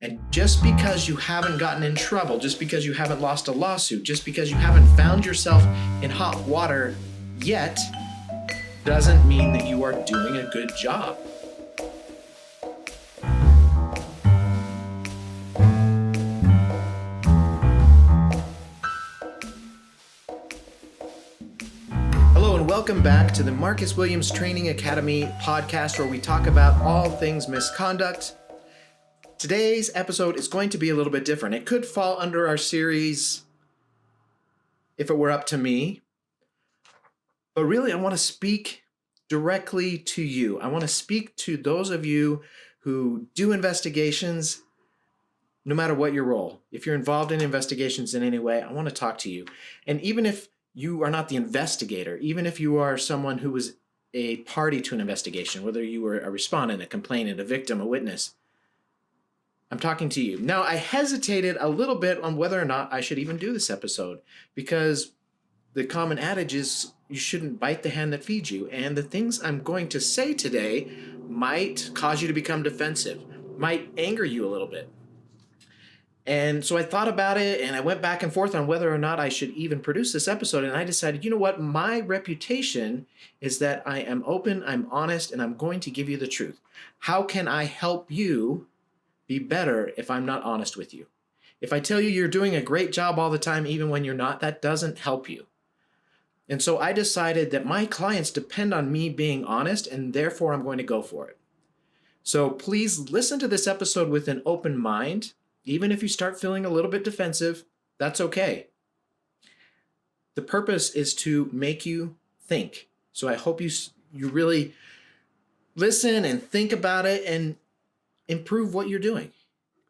And just because you haven't gotten in trouble, just because you haven't lost a lawsuit, just because you haven't found yourself in hot water yet, doesn't mean that you are doing a good job. Hello and welcome back to the Marcus Williams Training Academy podcast, where we talk about all things misconduct. Today's episode is going to be a little bit different. It could fall under our series if it were up to me. But really, I want to speak directly to you. I want to speak to those of you who do investigations, no matter what your role. If you're involved in investigations in any way, I want to talk to you. And even if you are not the investigator, even if you are someone who was a party to an investigation, whether you were a respondent, a complainant, a victim, a witness, I'm talking to you. Now, I hesitated a little bit on whether or not I should even do this episode, because the common adage is you shouldn't bite the hand that feeds you. And the things I'm going to say today might cause you to become defensive, might anger you a little bit. And so I thought about it, and I went back and forth on whether or not I should even produce this episode. And I decided, you know what? My reputation is that I am open, I'm honest, and I'm going to give you the truth. How can I help you be better if I'm not honest with you? If I tell you you're doing a great job all the time, even when you're not, that doesn't help you. And so I decided that my clients depend on me being honest, and therefore I'm going to go for it. So please listen to this episode with an open mind. Even if you start feeling a little bit defensive, that's okay. The purpose is to make you think. So I hope you really listen and think about it and improve what you're doing,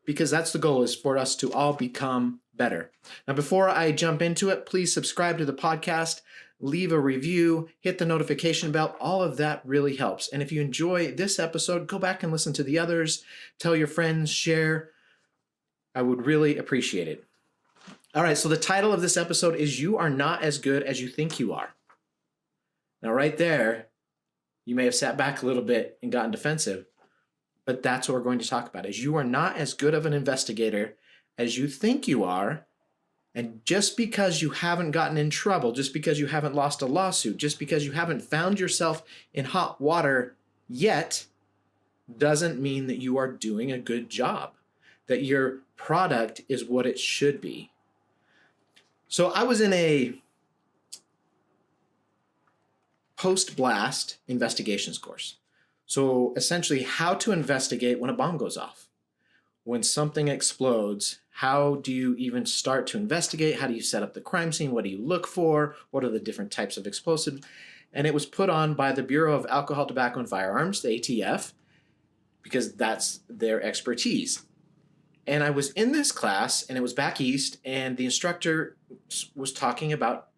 because that's the goal, is for us to all become better. Now, before I jump into it, please subscribe to the podcast, leave a review, hit the notification bell. All of that really helps. And if you enjoy this episode, go back and listen to the others, tell your friends, share. I would really appreciate it. All right, so the title of this episode is You Are Not As Good As You Think You Are. Now, right there, you may have sat back a little bit and gotten defensive. But that's what we're going to talk about, is you are not as good of an investigator as you think you are. And just because you haven't gotten in trouble, just because you haven't lost a lawsuit, just because you haven't found yourself in hot water yet, doesn't mean that you are doing a good job, that your product is what it should be. So I was in a post-blast investigations course. So essentially, how to investigate when a bomb goes off. When something explodes, how do you even start to investigate? How do you set up the crime scene? What do you look for? What are the different types of explosives? And it was put on by the Bureau of Alcohol, Tobacco, and Firearms, the ATF, because that's their expertise. And I was in this class, and it was back east, and the instructor was talking about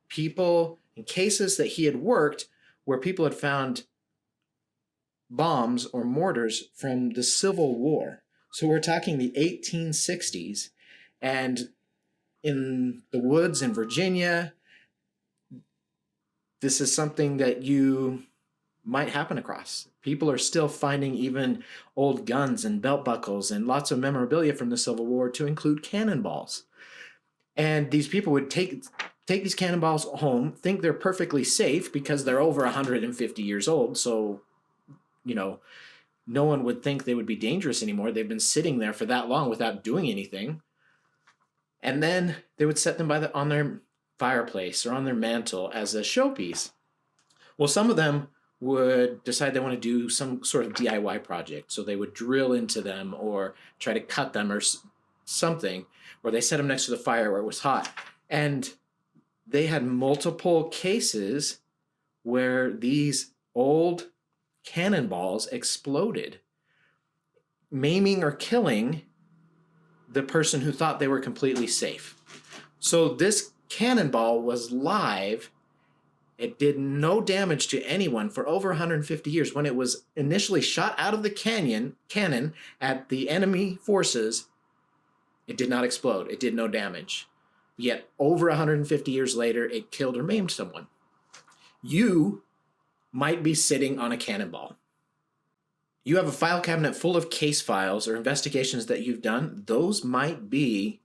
people and cases that he had worked where people had found bombs or mortars from the Civil War. So we're talking the 1860s, and in the woods in Virginia, this is something that you might happen across. People are still finding even old guns and belt buckles and lots of memorabilia from the Civil War, to include cannonballs. And these people would take these cannonballs home, think they're perfectly safe because they're over 150 years old. So, no one would think they would be dangerous anymore. They've been sitting there for that long without doing anything. And then they would set them on their fireplace or on their mantle as a showpiece. Well, some of them would decide they want to do some sort of DIY project. So they would drill into them or try to cut them or something, or they set them next to the fire where it was hot. And they had multiple cases where these old cannonballs exploded, maiming or killing the person who thought they were completely safe. So this cannonball was live. It did no damage to anyone for over 150 years. When it was initially shot out of the cannon at the enemy forces, it did not explode. It did no damage. Yet over 150 years later, it killed or maimed someone. You might be sitting on a cannonball. You have a file cabinet full of case files or investigations that you've done. Those might be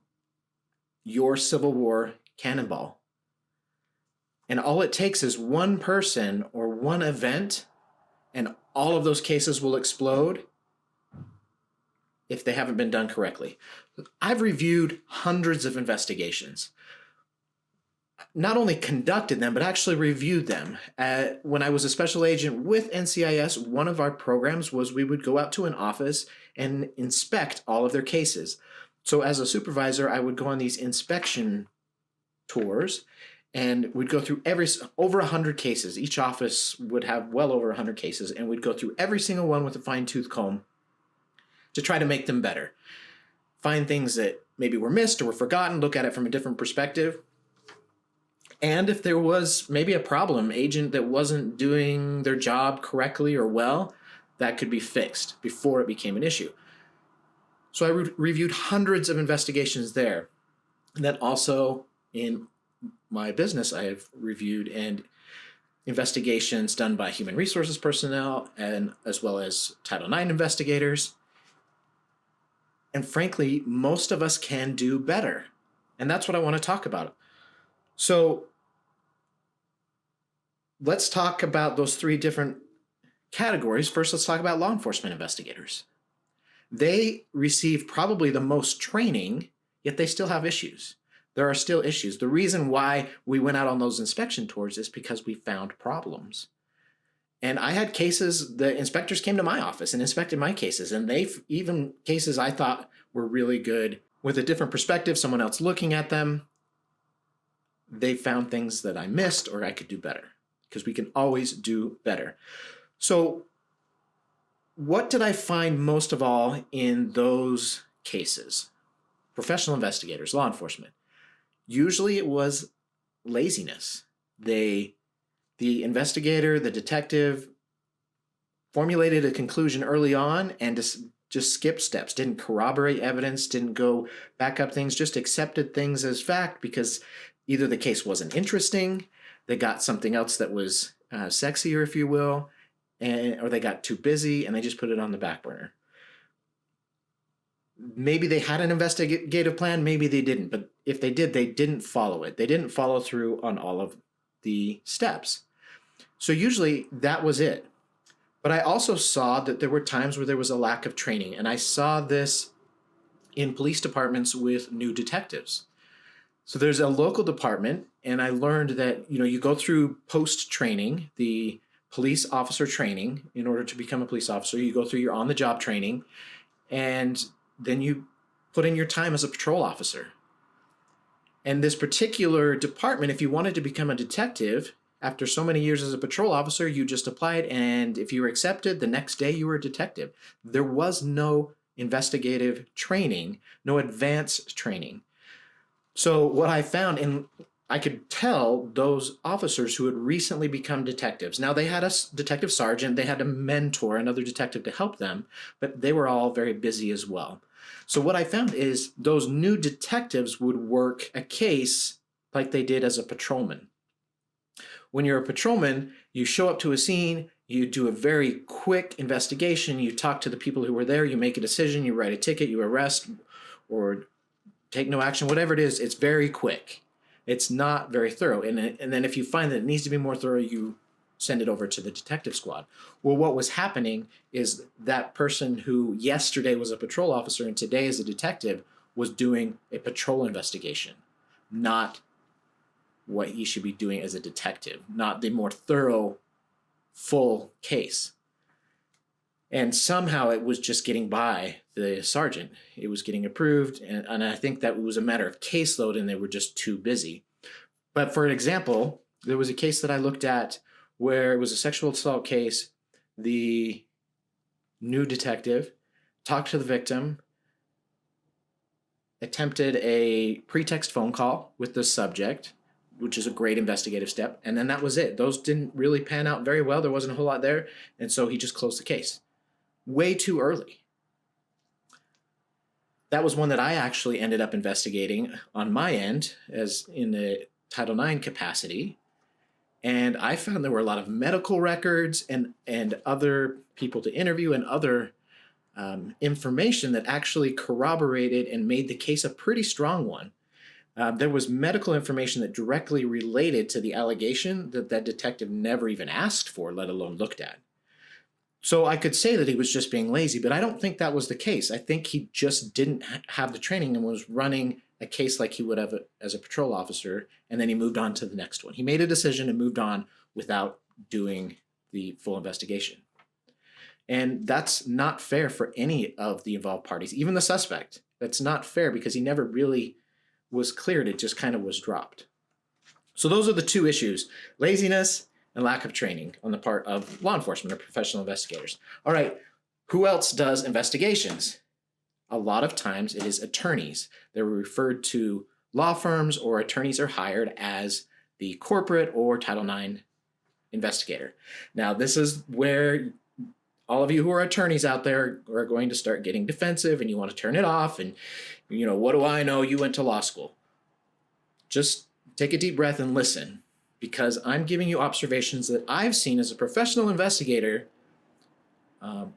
your Civil War cannonball. And all it takes is one person or one event, and all of those cases will explode if they haven't been done correctly. I've reviewed hundreds of investigations. Not only conducted them, but actually reviewed them. When I was a special agent with NCIS, one of our programs was we would go out to an office and inspect all of their cases. So as a supervisor, I would go on these inspection tours and we'd go through over 100 cases. Each office would have well over 100 cases, and we'd go through every single one with a fine-tooth comb to try to make them better. Find things that maybe were missed or were forgotten, look at it from a different perspective. And if there was maybe a problem, agent that wasn't doing their job correctly or well, that could be fixed before it became an issue. So I reviewed hundreds of investigations there. And then also in my business, I have reviewed investigations done by human resources personnel and as well as Title IX investigators. And frankly, most of us can do better. And that's what I want to talk about. So let's talk about those three different categories. First, let's talk about law enforcement investigators. They receive probably the most training, yet they still have issues. There are still issues. The reason why we went out on those inspection tours is because we found problems. And I had cases, the inspectors came to my office and inspected my cases, and even cases I thought were really good with a different perspective, someone else looking at them, they found things that I missed or I could do better, because we can always do better. So what did I find most of all in those cases? Professional investigators, law enforcement. Usually it was laziness. The investigator, the detective, formulated a conclusion early on and just skipped steps, didn't corroborate evidence, didn't go back up things, just accepted things as fact because either the case wasn't interesting, they got something else that was sexier, if you will, or they got too busy and they just put it on the back burner. Maybe they had an investigative plan, maybe they didn't, but if they did, they didn't follow it. They didn't follow through on all of the steps. So usually that was it. But I also saw that there were times where there was a lack of training, and I saw this in police departments with new detectives. So there's a local department, and I learned that, you go through post-training, the police officer training. In order to become a police officer, you go through your on-the-job training, and then you put in your time as a patrol officer. And this particular department, if you wanted to become a detective, after so many years as a patrol officer, you just applied, and if you were accepted, the next day you were a detective. There was no investigative training, no advanced training. So what I found, and I could tell those officers who had recently become detectives. Now, they had a detective sergeant, they had a mentor, another detective to help them, but they were all very busy as well. So what I found is those new detectives would work a case like they did as a patrolman. When you're a patrolman, you show up to a scene, you do a very quick investigation, you talk to the people who were there, you make a decision, you write a ticket, you arrest or take no action, whatever it is, it's very quick. It's not very thorough. And then if you find that it needs to be more thorough, you send it over to the detective squad. Well, what was happening is that person who yesterday was a patrol officer and today is a detective was doing a patrol investigation, not what he should be doing as a detective, not the more thorough, full case. And somehow it was just getting by the sergeant. It was getting approved, and I think that it was a matter of caseload and they were just too busy. But for an example, there was a case that I looked at where it was a sexual assault case. The new detective talked to the victim, attempted a pretext phone call with the subject, which is a great investigative step, and then that was it. Those didn't really pan out very well. There wasn't a whole lot there, and so he just closed the case. Way too early. That was one that I actually ended up investigating on my end as in the Title IX capacity. And I found there were a lot of medical records and other people to interview and other information that actually corroborated and made the case a pretty strong one. There was medical information that directly related to the allegation that that detective never even asked for, let alone looked at. So I could say that he was just being lazy, but I don't think that was the case. I think he just didn't have the training and was running a case like he would have as a patrol officer, and then he moved on to the next one. He made a decision and moved on without doing the full investigation. And that's not fair for any of the involved parties, even the suspect. That's not fair because he never really was cleared. It just kind of was dropped. So those are the two issues: laziness and lack of training on the part of law enforcement or professional investigators. All right, who else does investigations? A lot of times it is attorneys. They're referred to law firms, or attorneys are hired as the corporate or Title IX investigator. Now, this is where all of you who are attorneys out there are going to start getting defensive and you want to turn it off. And, what do I know? You went to law school. Just take a deep breath and listen, because I'm giving you observations that I've seen as a professional investigator,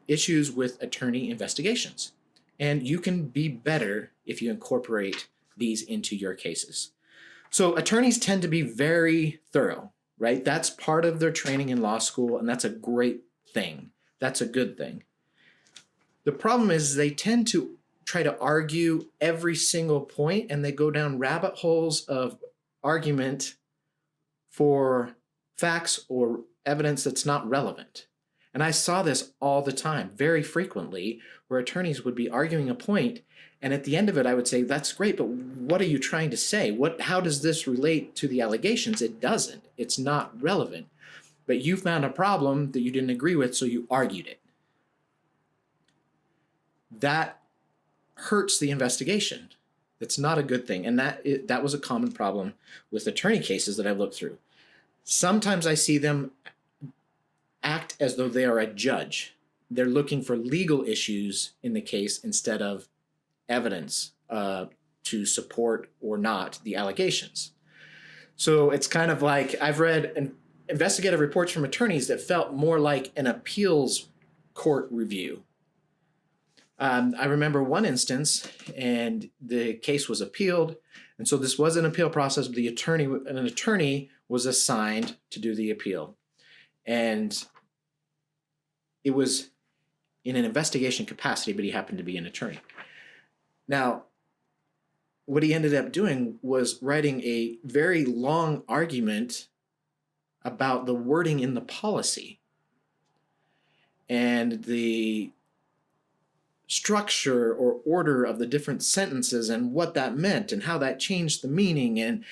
issues with attorney investigations. And you can be better if you incorporate these into your cases. So attorneys tend to be very thorough, right? That's part of their training in law school, and that's a great thing. That's a good thing. The problem is they tend to try to argue every single point, and they go down rabbit holes of argument for facts or evidence that's not relevant. And I saw this all the time, very frequently, where attorneys would be arguing a point, and at the end of it, I would say, that's great, but what are you trying to say? How does this relate to the allegations? It doesn't. It's not relevant. But you found a problem that you didn't agree with, so you argued it. That hurts the investigation. That's not a good thing. And that was a common problem with attorney cases that I looked through. Sometimes I see them act as though they are a judge. They're looking for legal issues in the case instead of evidence to support or not the allegations. So it's kind of like, I've read investigative reports from attorneys that felt more like an appeals court review. I remember one instance, and the case was appealed, and so this was an appeal process. But an attorney was assigned to do the appeal, and it was in an investigation capacity, but he happened to be an attorney. Now, what he ended up doing was writing a very long argument about the wording in the policy and the structure or order of the different sentences and what that meant and how that changed the meaning and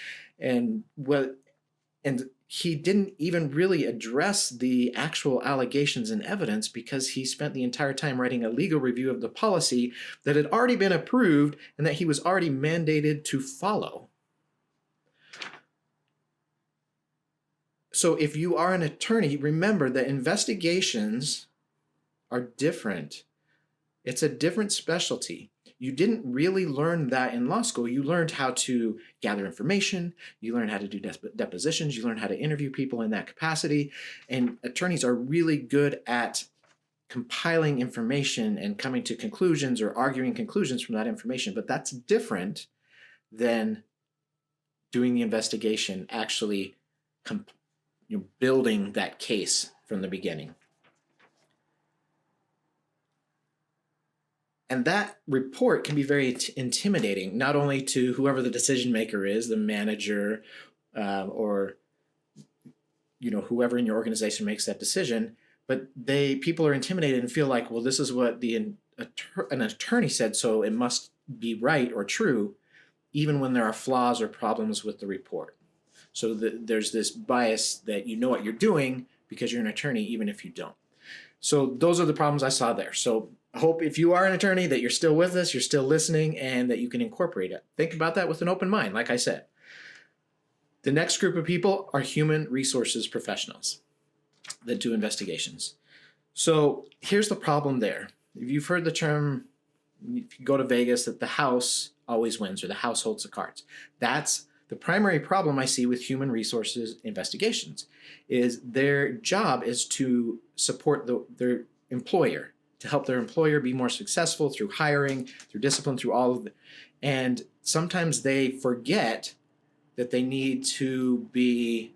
he didn't even really address the actual allegations and evidence, because he spent the entire time writing a legal review of the policy that had already been approved and that he was already mandated to follow. So if you are an attorney, remember that investigations are different. It's a different specialty. You didn't really learn that in law school. You learned how to gather information. You learned how to do depositions. You learned how to interview people in that capacity. And attorneys are really good at compiling information and coming to conclusions or arguing conclusions from that information. But that's different than doing the investigation, actually building that case from the beginning. And that report can be very intimidating, not only to whoever the decision maker is, the manager, or whoever in your organization makes that decision, but people are intimidated and feel like, well, this is what an attorney said, so it must be right or true, even when there are flaws or problems with the report. So there's this bias that you know what you're doing because you're an attorney, even if you don't. So those are the problems I saw there. So I hope if you are an attorney that you're still with us, you're still listening, and that you can incorporate it. Think about that with an open mind, like I said. The next group of people are human resources professionals that do investigations. So here's the problem there. If you've heard the term, if you go to Vegas, that the house always wins, or the house holds the cards. That's The primary problem I see with human resources investigations is their job is to support their employer, to help their employer be more successful through hiring, through discipline, through all of it. And sometimes they forget that they need to be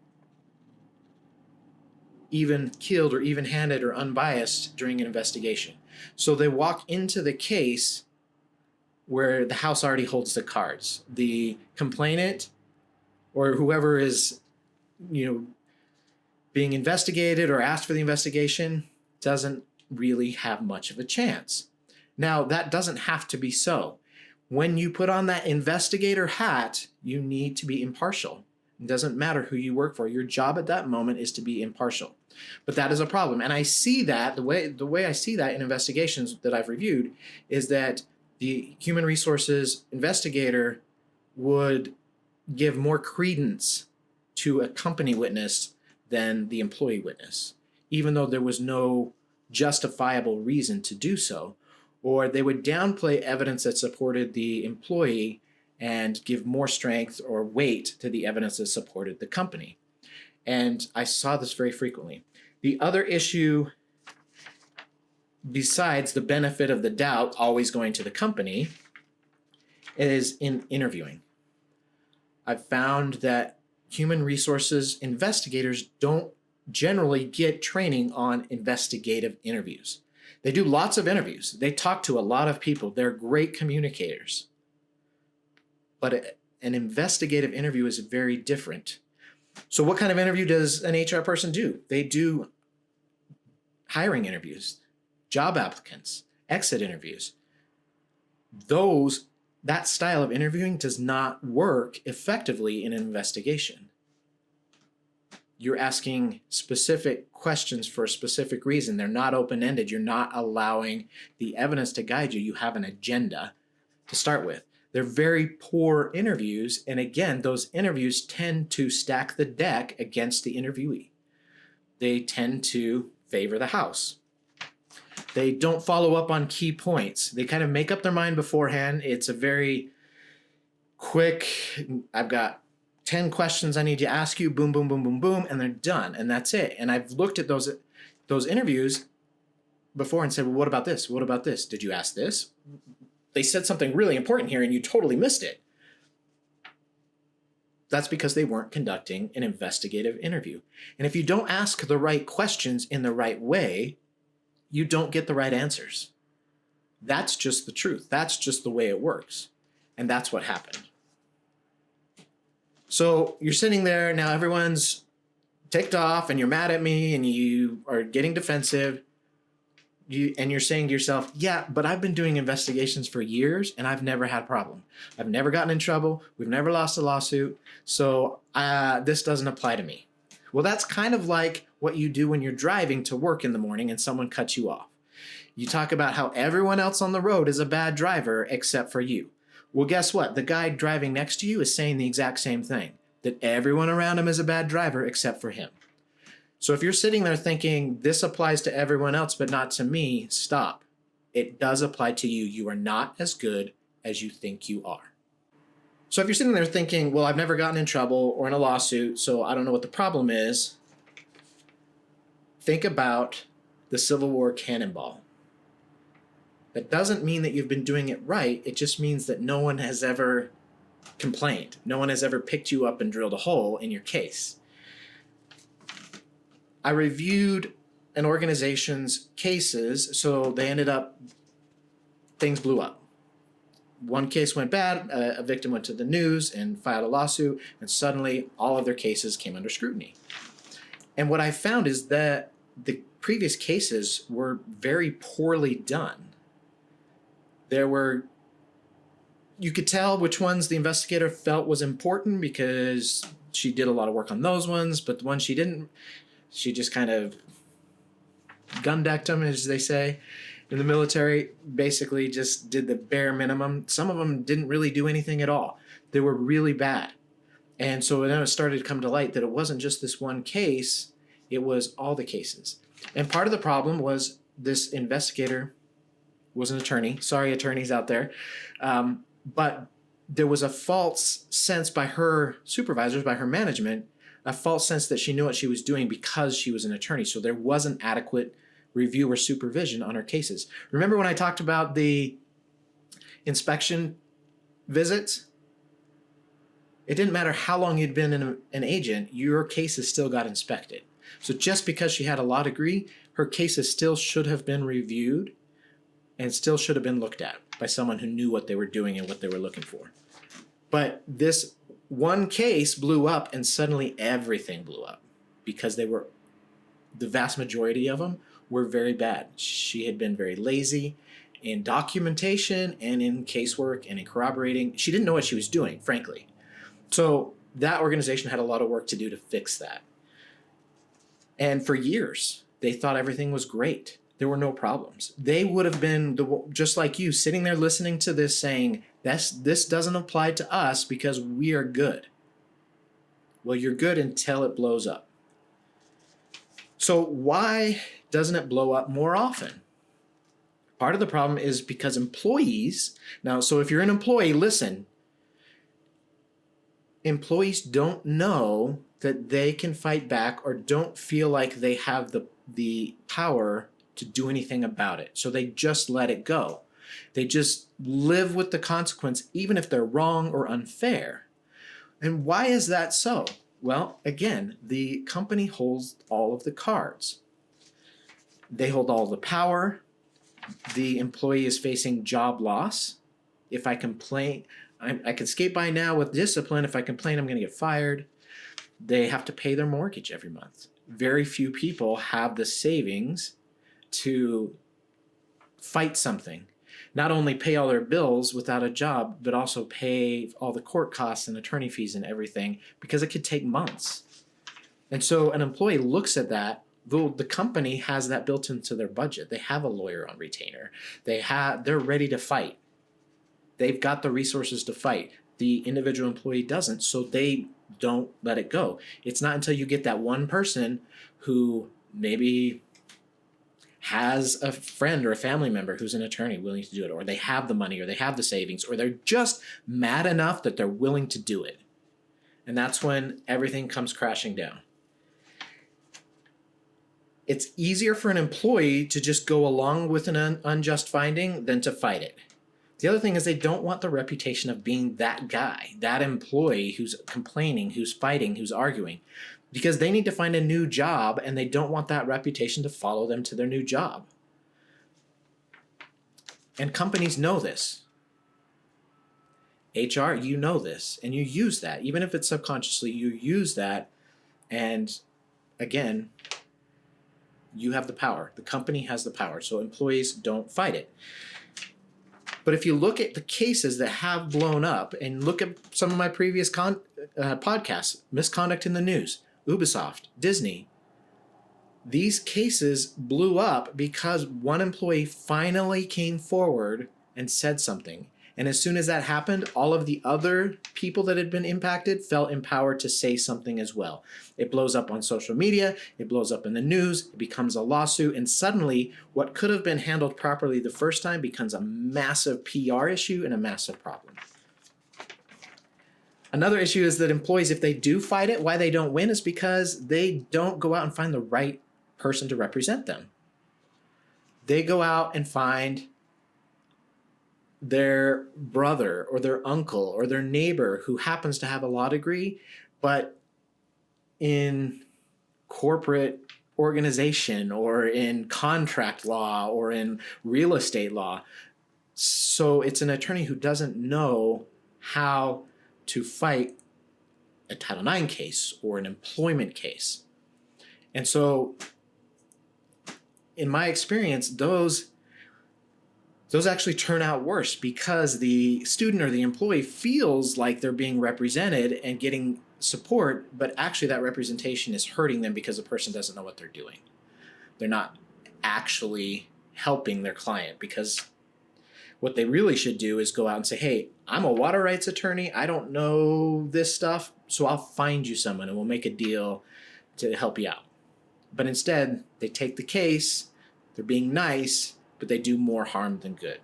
even keeled or even-handed or unbiased during an investigation. So they walk into the case where the house already holds the cards. The complainant or whoever is, being investigated or asked for the investigation doesn't really have much of a chance. Now, that doesn't have to be so. When you put on that investigator hat, you need to be impartial. It doesn't matter who you work for. Your job at that moment is to be impartial. But that is a problem. And I see that, the way I see that in investigations that I've reviewed is that the human resources investigator would give more credence to a company witness than the employee witness, even though there was no justifiable reason to do so. Or they would downplay evidence that supported the employee and give more strength or weight to the evidence that supported the company. And I saw this very frequently. The other issue, besides the benefit of the doubt always going to the company, is in interviewing. I've found that human resources investigators don't generally get training on investigative interviews. They do lots of interviews. They talk to a lot of people. They're great communicators. But an investigative interview is very different. So what kind of interview does an HR person do? They do hiring interviews, job applicants, exit interviews. That style of interviewing does not work effectively in an investigation. You're asking specific questions for a specific reason. They're not open-ended. You're not allowing the evidence to guide you. You have an agenda to start with. They're very poor interviews. And again, those interviews tend to stack the deck against the interviewee. They tend to favor the house. They don't follow up on key points. They kind of make up their mind beforehand. It's a very quick, I've got 10 questions I need to ask you, boom, boom, boom, boom, boom, and they're done. And that's it. And I've looked at those interviews before and said, well, what about this? What about this? Did you ask this? They said something really important here and you totally missed it. That's because they weren't conducting an investigative interview. And if you don't ask the right questions in the right way, you don't get the right answers. That's just the truth. That's just the way it works. And that's what happened. So you're sitting there, now everyone's ticked off and you're mad at me and you are getting defensive. And you're saying to yourself, yeah, but I've been doing investigations for years and I've never had a problem. I've never gotten in trouble. We've never lost a lawsuit. So this doesn't apply to me. Well, that's kind of like what you do when you're driving to work in the morning and someone cuts you off. You talk about how everyone else on the road is a bad driver except for you. Well, guess what? The guy driving next to you is saying the exact same thing, that everyone around him is a bad driver except for him. So if you're sitting there thinking this applies to everyone else but not to me, stop. It does apply to you. You are not as good as you think you are. So if you're sitting there thinking, well, I've never gotten in trouble or in a lawsuit, so I don't know what the problem is, think about the Civil War cannonball. That doesn't mean that you've been doing it right. It just means that no one has ever complained. No one has ever picked you up and drilled a hole in your case. I reviewed an organization's cases, so things blew up. One case went bad, a victim went to the news and filed a lawsuit, and suddenly all of their cases came under scrutiny. And what I found is that the previous cases were very poorly done. You could tell which ones the investigator felt was important because she did a lot of work on those ones, but the ones she didn't, she just kind of gun decked them, as they say in the military, basically just did the bare minimum. Some of them didn't really do anything at all. They were really bad. And so then it started to come to light that it wasn't just this one case, it was all the cases. And part of the problem was this investigator was an attorney. Sorry, attorneys out there. But there was a false sense by her supervisors, by her management, a false sense that she knew what she was doing because she was an attorney. So there wasn't adequate review or supervision on her cases. Remember when I talked about the inspection visits? It didn't matter how long you'd been an agent, your cases still got inspected. So just because she had a law degree, her cases still should have been reviewed and still should have been looked at by someone who knew what they were doing and what they were looking for. But this one case blew up and suddenly everything blew up because the vast majority of them were very bad. She had been very lazy in documentation and in casework and in corroborating. She didn't know what she was doing, frankly. So that organization had a lot of work to do to fix that. And for years, they thought everything was great. There were no problems. They would have been, just like you, sitting there listening to this saying, this doesn't apply to us because we are good. Well, you're good until it blows up. So why doesn't it blow up more often? Part of the problem is because employees, so if you're an employee, listen, employees don't know that they can fight back or don't feel like they have the power to do anything about it. So they just let it go. They just live with the consequence, even if they're wrong or unfair. And why is that so? Well, again, the company holds all of the cards. They hold all the power. The employee is facing job loss. If I complain, I can skate by now with discipline. If I complain, I'm going to get fired. They have to pay their mortgage every month. Very few people have the savings to fight something. Not only pay all their bills without a job, but also pay all the court costs and attorney fees and everything, because it could take months. And so an employee looks at that, though the company has that built into their budget. They have a lawyer on retainer. They're ready to fight. They've got the resources to fight. The individual employee doesn't, so they don't let it go. It's not until you get that one person who maybe has a friend or a family member who's an attorney willing to do it, or they have the money, or they have the savings, or they're just mad enough that they're willing to do it. And that's when everything comes crashing down. It's easier for an employee to just go along with an unjust finding than to fight it. The other thing is they don't want the reputation of being that guy, that employee who's complaining, who's fighting, who's arguing, because they need to find a new job and they don't want that reputation to follow them to their new job. And companies know this. HR, you know this, and you use that. Even if it's subconsciously, you use that, and again, you have the power. The company has the power, so employees don't fight it. But if you look at the cases that have blown up and look at some of my previous podcasts, misconduct in the news, Ubisoft, Disney, these cases blew up because one employee finally came forward and said something. And as soon as that happened, all of the other people that had been impacted felt empowered to say something as well. It blows up on social media, it blows up in the news, it becomes a lawsuit, and suddenly what could have been handled properly the first time becomes a massive PR issue and a massive problem. Another issue is that employees, if they do fight it, why they don't win is because they don't go out and find the right person to represent them. They go out and find their brother or their uncle or their neighbor who happens to have a law degree, but in corporate organization or in contract law or in real estate law. So it's an attorney who doesn't know how to fight a Title IX case or an employment case. And so in my experience, those actually turn out worse because the student or the employee feels like they're being represented and getting support, but actually that representation is hurting them because the person doesn't know what they're doing. They're not actually helping their client, because what they really should do is go out and say, hey, I'm a water rights attorney. I don't know this stuff, so I'll find you someone and we'll make a deal to help you out. But instead, they take the case, they're being nice, but they do more harm than good.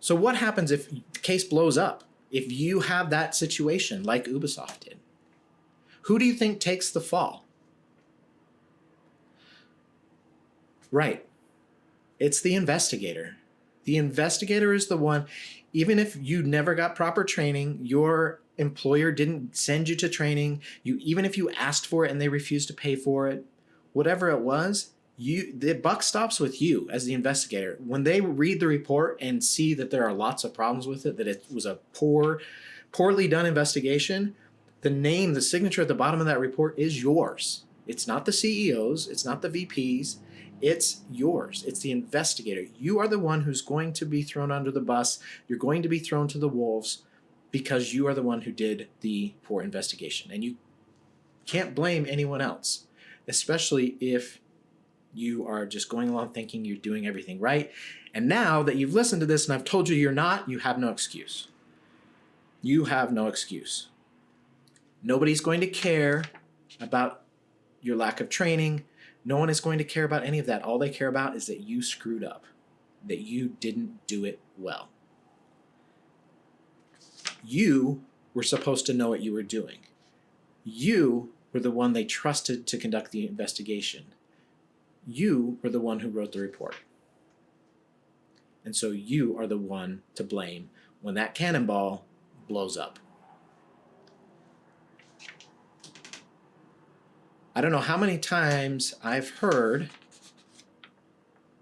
So what happens if the case blows up? If you have that situation like Ubisoft did? Who do you think takes the fall? Right. It's the investigator. The investigator is the one, even if you never got proper training, your employer didn't send you to training, even if you asked for it and they refused to pay for it, whatever it was, the buck stops with you as the investigator. When they read the report and see that there are lots of problems with it, that it was a poorly done investigation, the signature at the bottom of that report is yours. It's not the CEO's, it's not the VP's, it's yours. It's the investigator. You are the one who's going to be thrown under the bus. You're going to be thrown to the wolves because you are the one who did the poor investigation. And you can't blame anyone else, especially if you are just going along thinking you're doing everything right. And now that you've listened to this and I've told you you're not, you have no excuse. You have no excuse. Nobody's going to care about your lack of training. No one is going to care about any of that. All they care about is that you screwed up, that you didn't do it well. You were supposed to know what you were doing. You were the one they trusted to conduct the investigation. You were the one who wrote the report. And so you are the one to blame when that cannonball blows up. I don't know how many times I've heard,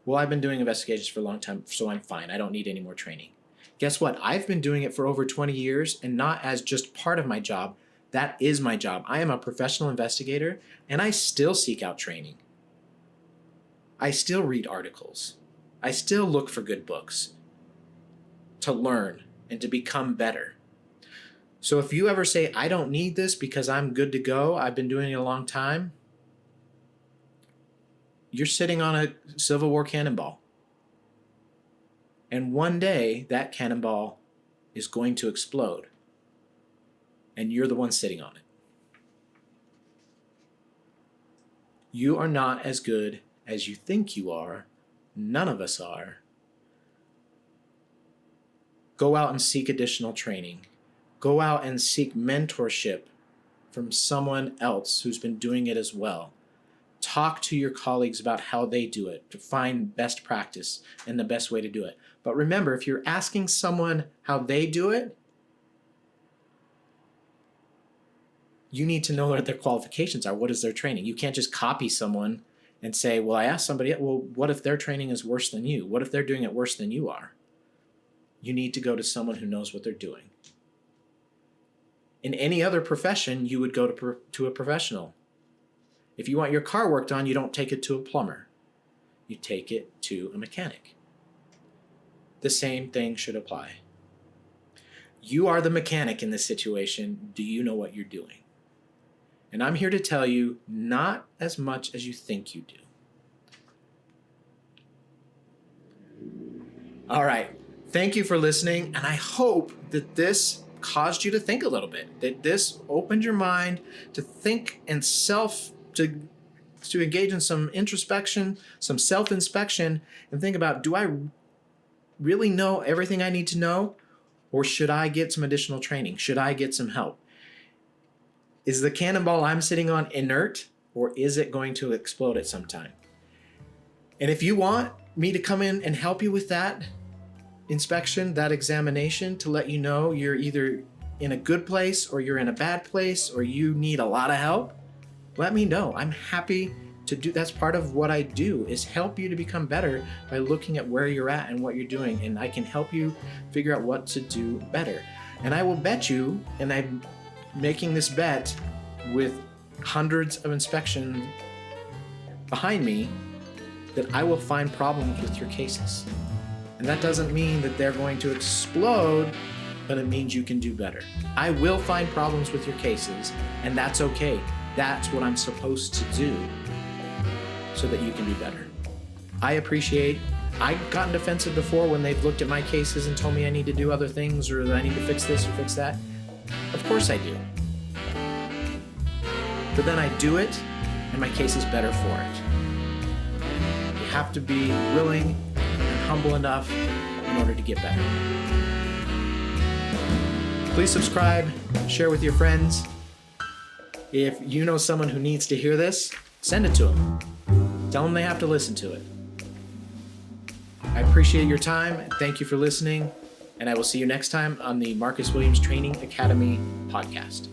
well, I've been doing investigations for a long time, so I'm fine. I don't need any more training. Guess what? I've been doing it for over 20 years, and not as just part of my job. That is my job. I am a professional investigator, and I still seek out training. I still read articles. I still look for good books to learn and to become better. So if you ever say, I don't need this because I'm good to go, I've been doing it a long time, you're sitting on a Civil War cannonball. And one day, that cannonball is going to explode. And you're the one sitting on it. You are not as good as you think you are. None of us are. Go out and seek additional training. Go out and seek mentorship from someone else who's been doing it as well. Talk to your colleagues about how they do it to find best practice and the best way to do it. But remember, if you're asking someone how they do it, you need to know what their qualifications are. What is their training? You can't just copy someone and say, well, I asked somebody, well, what if their training is worse than you? What if they're doing it worse than you are? You need to go to someone who knows what they're doing. In any other profession, you would go to a professional. If you want your car worked on, you don't take it to a plumber. You take it to a mechanic. The same thing should apply. You are the mechanic in this situation. Do you know what you're doing? And I'm here to tell you, not as much as you think you do. All right. Thank you for listening. And I hope that this caused you to think a little bit, that this opened your mind to think and to engage in some introspection, some self-inspection, and think about, do I really know everything I need to know? Or should I get some additional training? Should I get some help? Is the cannonball I'm sitting on inert, or is it going to explode at some time? And if you want me to come in and help you with that inspection, that examination, to let you know you're either in a good place or you're in a bad place or you need a lot of help, let me know. I'm happy to do. That's part of what I do, is help you to become better by looking at where you're at and what you're doing, and I can help you figure out what to do better. And I will bet you, and I'm making this bet with hundreds of inspections behind me, that I will find problems with your cases. And that doesn't mean that they're going to explode, but it means you can do better. I will find problems with your cases, and that's okay. That's what I'm supposed to do so that you can be better. I've gotten defensive before when they've looked at my cases and told me I need to do other things, or that I need to fix this or fix that. Of course I do. But then I do it, and my case is better for it. You have to be willing and humble enough in order to get better. Please subscribe, share with your friends. If you know someone who needs to hear this, send it to them. Tell them they have to listen to it. I appreciate your time, and thank you for listening, and I will see you next time on the Marcus Williams Training Academy podcast.